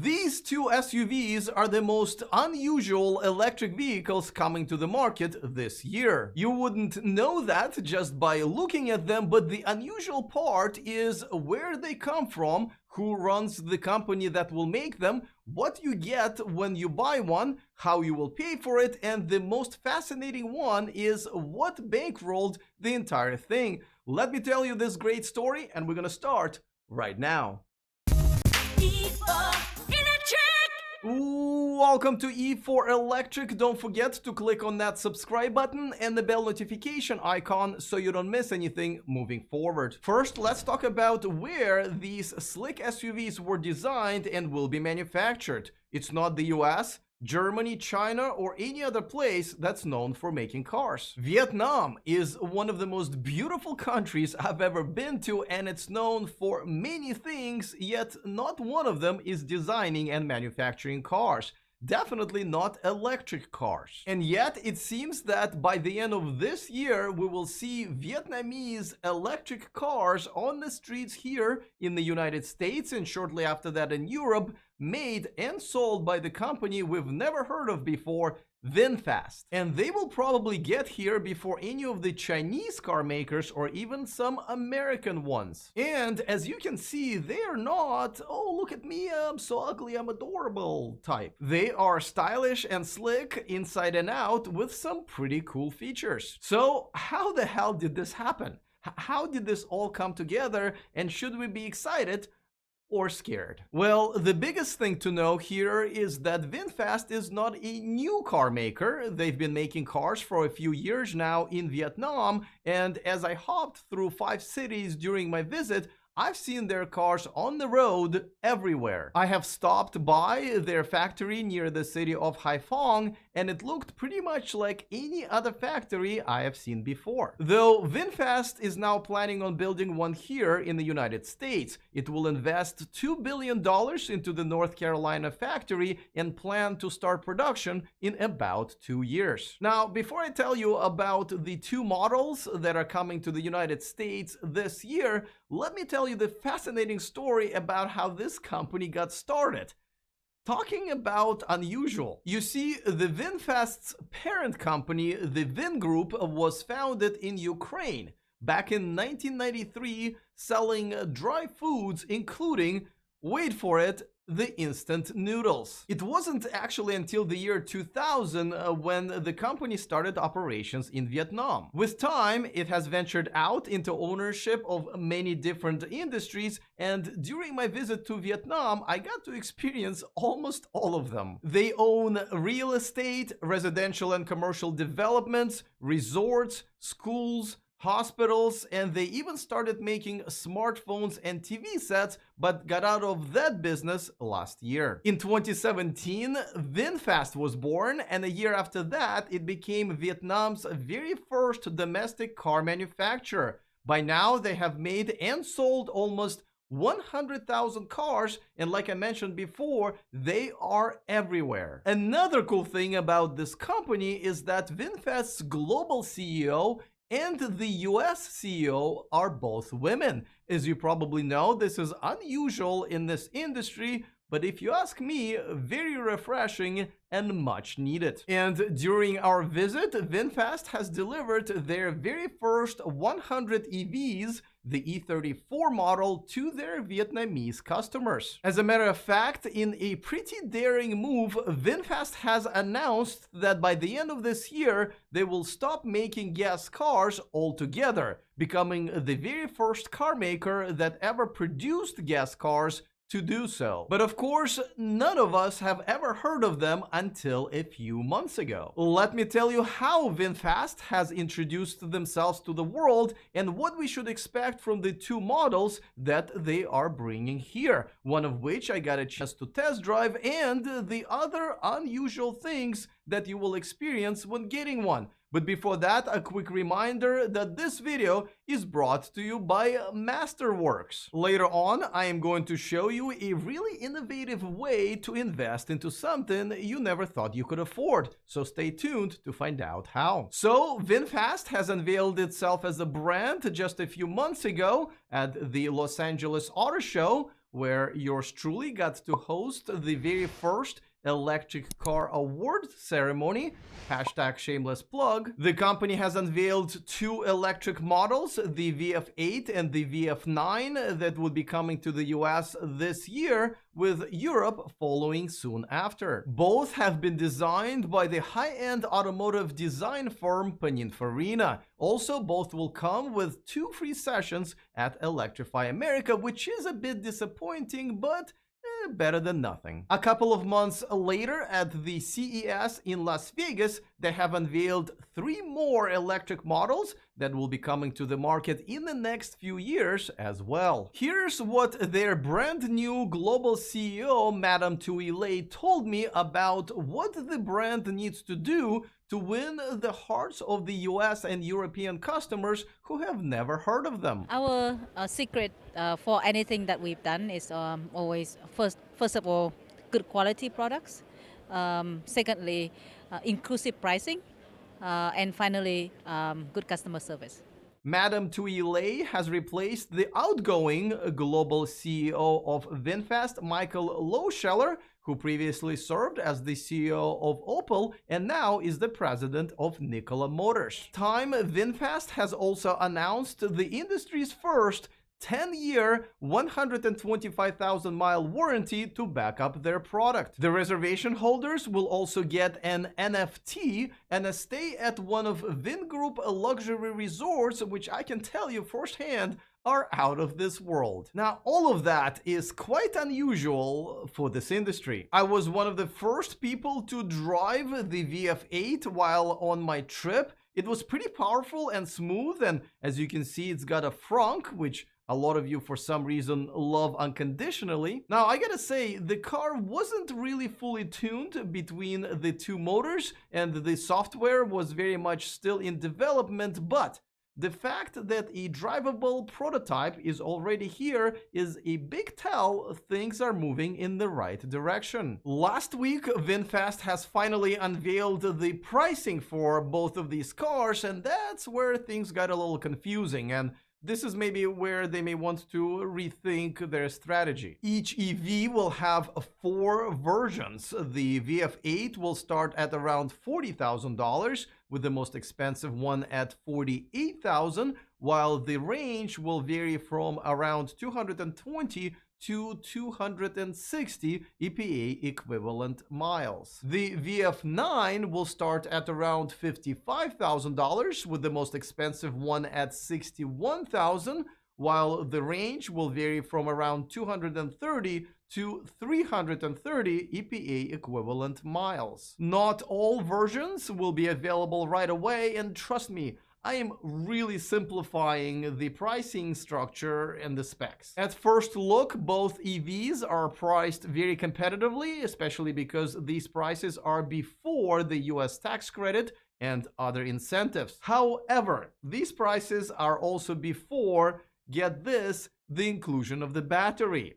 These two SUVs are the most unusual electric vehicles coming to the market this year. You wouldn't know that just by looking at them, but the unusual part is where they come from, who runs the company that will make them, what you get when you buy one, how you will pay for it, and the most fascinating one is what bankrolled the entire thing. Let me tell you this great story, and we're gonna start right now. Welcome to E4 Electric. Don't forget to click on that subscribe button and the bell notification icon so you don't miss anything moving forward. First, let's talk about where these slick SUVs were designed and will be manufactured. It's not the US, Germany, China, or any other place that's known for making cars. Vietnam is one of the most beautiful countries I've ever been to, and it's known for many things, yet not one of them is designing and manufacturing cars. Definitely not electric cars. And yet it seems that by the end of this year we will see Vietnamese electric cars on the streets here in the United States, and shortly after that in Europe, made and sold by the company we've never heard of before, VinFast. And they will probably get here before any of the Chinese car makers or even some American ones. And as you can see, they are not, oh look at me, I'm so ugly, I'm adorable type. They are stylish and slick inside and out with some pretty cool features. So how the hell did this happen? How did this all come together, and should we be excited or scared? Well, the biggest thing to know here is that VinFast is not a new car maker. They've been making cars for a few years now in Vietnam, and as I hopped through 5 cities during my visit, I've seen their cars on the road everywhere. I have stopped by their factory near the city of Haiphong, and it looked pretty much like any other factory I have seen before. Though VinFast is now planning on building one here in the United States. It will invest $2 billion into the North Carolina factory and plan to start production in about 2 years. Now, before I tell you about the 2 models that are coming to the United States this year, let me tell you the fascinating story about how this company got started. Talking about unusual. You see, the VinFast's parent company, the Vin Group, was founded in Ukraine back in 1993, selling dry foods, including, wait for it, the instant noodles. It wasn't actually until the year 2000 when the company started operations in Vietnam. With time, it has ventured out into ownership of many different industries, and during my visit to Vietnam, I got to experience almost all of them. They own real estate, residential and commercial developments, resorts, schools, hospitals, and they even started making smartphones and TV sets, but got out of that business last year. In 2017, VinFast was born, and a year after that, it became Vietnam's very first domestic car manufacturer. By now, they have made and sold almost 100,000 cars, and like I mentioned before, they are everywhere. Another cool thing about this company is that VinFast's global CEO and the US CEO are both women. As you probably know, this is unusual in this industry, but if you ask me, very refreshing and much needed. And during our visit, VinFast has delivered their very first 100 EVs, the E34 model, to their Vietnamese customers. As a matter of fact, in a pretty daring move, VinFast has announced that by the end of this year, they will stop making gas cars altogether, becoming the very first car maker that ever produced gas cars to do so. But of course, none of us have ever heard of them until a few months ago. Let me tell you how VinFast has introduced themselves to the world and what we should expect from the 2 models that they are bringing here, one of which I got a chance to test drive, and the other unusual things that you will experience when getting one. But before that, a quick reminder that this video is brought to you by Masterworks. Later on, I am going to show you a really innovative way to invest into something you never thought you could afford. So stay tuned to find out how. So VinFast has unveiled itself as a brand just a few months ago at the Los Angeles Auto Show, where yours truly got to host the very first electric car award ceremony. Hashtag shameless plug. The company has unveiled two electric models, the VF8 and the VF9, that will be coming to the US this year, with Europe following soon after. Both have been designed by the high-end automotive design firm Pininfarina. Also, both will come with 2 free sessions at Electrify America, which is a bit disappointing, but better than nothing. A couple of months later, at the CES in Las Vegas, they have unveiled 3 more electric models that will be coming to the market in the next few years as well. Here's what their brand new global CEO, Madame Thuy Le, told me about what the brand needs to do to win the hearts of the US and European customers who have never heard of them. Our secret for anything that we've done is always, first of all, good quality products. Secondly, inclusive pricing. And finally, good customer service. Madame Thuy Le has replaced the outgoing global CEO of VinFast, Michael Lohscheller, who previously served as the CEO of Opel and now is the president of Nikola Motors. VinFast has also announced the industry's first 10-year, 125,000-mile warranty to back up their product. The reservation holders will also get an NFT and a stay at one of Vingroup luxury resorts, which I can tell you firsthand are out of this world. Now, all of that is quite unusual for this industry. I was one of the first people to drive the VF8 while on my trip. It was pretty powerful and smooth, and as you can see, it's got a frunk, which a lot of you for some reason love unconditionally. Now, I gotta say, the car wasn't really fully tuned between the two motors, and the software was very much still in development, but the fact that a drivable prototype is already here is a big tell things are moving in the right direction. Last week, VinFast has finally unveiled the pricing for both of these cars, and that's where things got a little confusing, and this is maybe where they may want to rethink their strategy. Each EV will have 4 versions. The VF8 will start at around $40,000, with the most expensive one at $48,000, while the range will vary from around 220 to 260 EPA equivalent miles. The VF9 will start at around $55,000, with the most expensive one at $61,000, while the range will vary from around 230 to 330 EPA equivalent miles. Not all versions will be available right away, and trust me, I am really simplifying the pricing structure and the specs. At first look, both EVs are priced very competitively, especially because these prices are before the US tax credit and other incentives. However, these prices are also before, get this, the inclusion of the battery.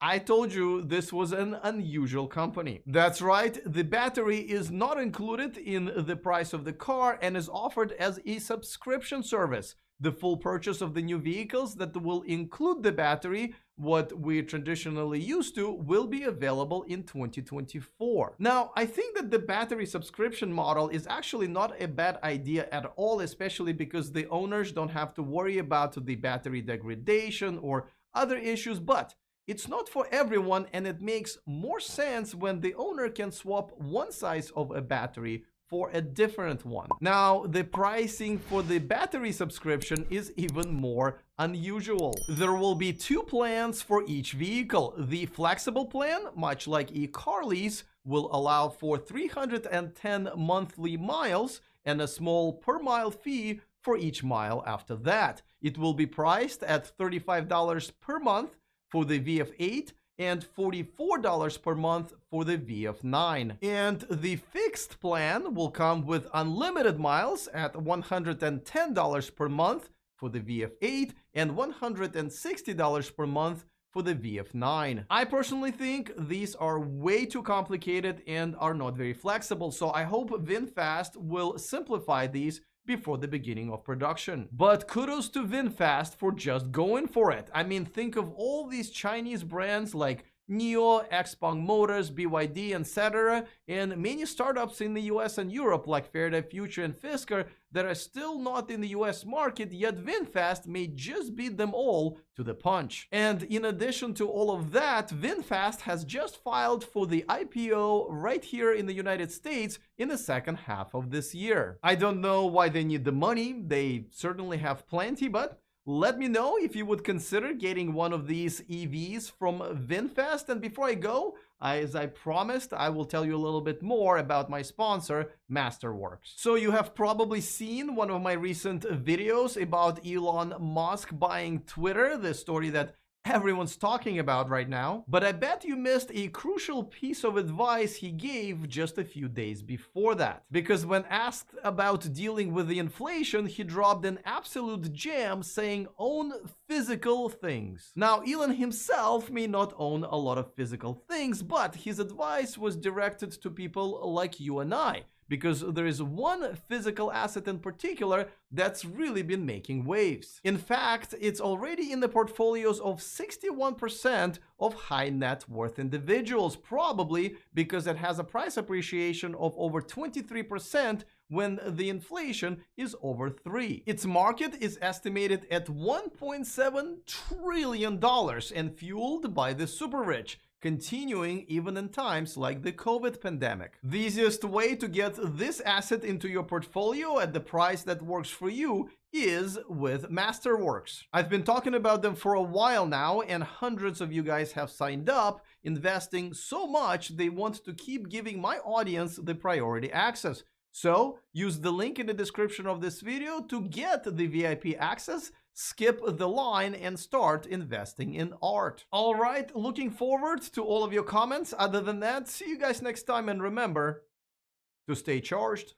I told you this was an unusual company. That's right, the battery is not included in the price of the car and is offered as a subscription service. The full purchase of the new vehicles that will include the battery, what we're traditionally used to, will be available in 2024. Now, I think that the battery subscription model is actually not a bad idea at all, especially because the owners don't have to worry about the battery degradation or other issues, but it's not for everyone, and it makes more sense when the owner can swap one size of a battery for a different one. Now, the pricing for the battery subscription is even more unusual. There will be 2 plans for each vehicle. The flexible plan, much like a car lease, will allow for 310 monthly miles and a small per mile fee for each mile after that. It will be priced at $35 per month for the VF8 and $44 per month for the VF9. And the fixed plan will come with unlimited miles at $110 per month for the VF8 and $160 per month for the VF9. I personally think these are way too complicated and are not very flexible, so I hope VinFast will simplify these before the beginning of production. But kudos to VinFast for just going for it. I mean, think of all these Chinese brands like NIO, XPeng Motors, BYD, etc., and many startups in the US and Europe like Faraday Future and Fisker that are still not in the US market, yet VinFast may just beat them all to the punch. And in addition to all of that, VinFast has just filed for the IPO right here in the United States in the second half of this year. I don't know why they need the money, they certainly have plenty, but let me know if you would consider getting one of these EVs from VinFast. And before I go, as I promised, I will tell you a little bit more about my sponsor, Masterworks. So you have probably seen one of my recent videos about Elon Musk buying Twitter, the story that everyone's talking about right now. But I bet you missed a crucial piece of advice he gave just a few days before that. Because when asked about dealing with the inflation, he dropped an absolute gem saying own physical things. Now, Elon himself may not own a lot of physical things, but his advice was directed to people like you and I, because there is one physical asset in particular that's really been making waves. In fact, it's already in the portfolios of 61% of high net worth individuals, probably because it has a price appreciation of over 23% when the inflation is over 3. Its market is estimated at $1.7 trillion and fueled by the super rich, continuing even in times like the COVID pandemic. The easiest way to get this asset into your portfolio at the price that works for you is with Masterworks. I've been talking about them for a while now, and hundreds of you guys have signed up, investing so much they want to keep giving my audience the priority access. So use the link in the description of this video to get the VIP access, skip the line, and start investing in art. All right, looking forward to all of your comments. Other than that, see you guys next time, and remember to stay charged.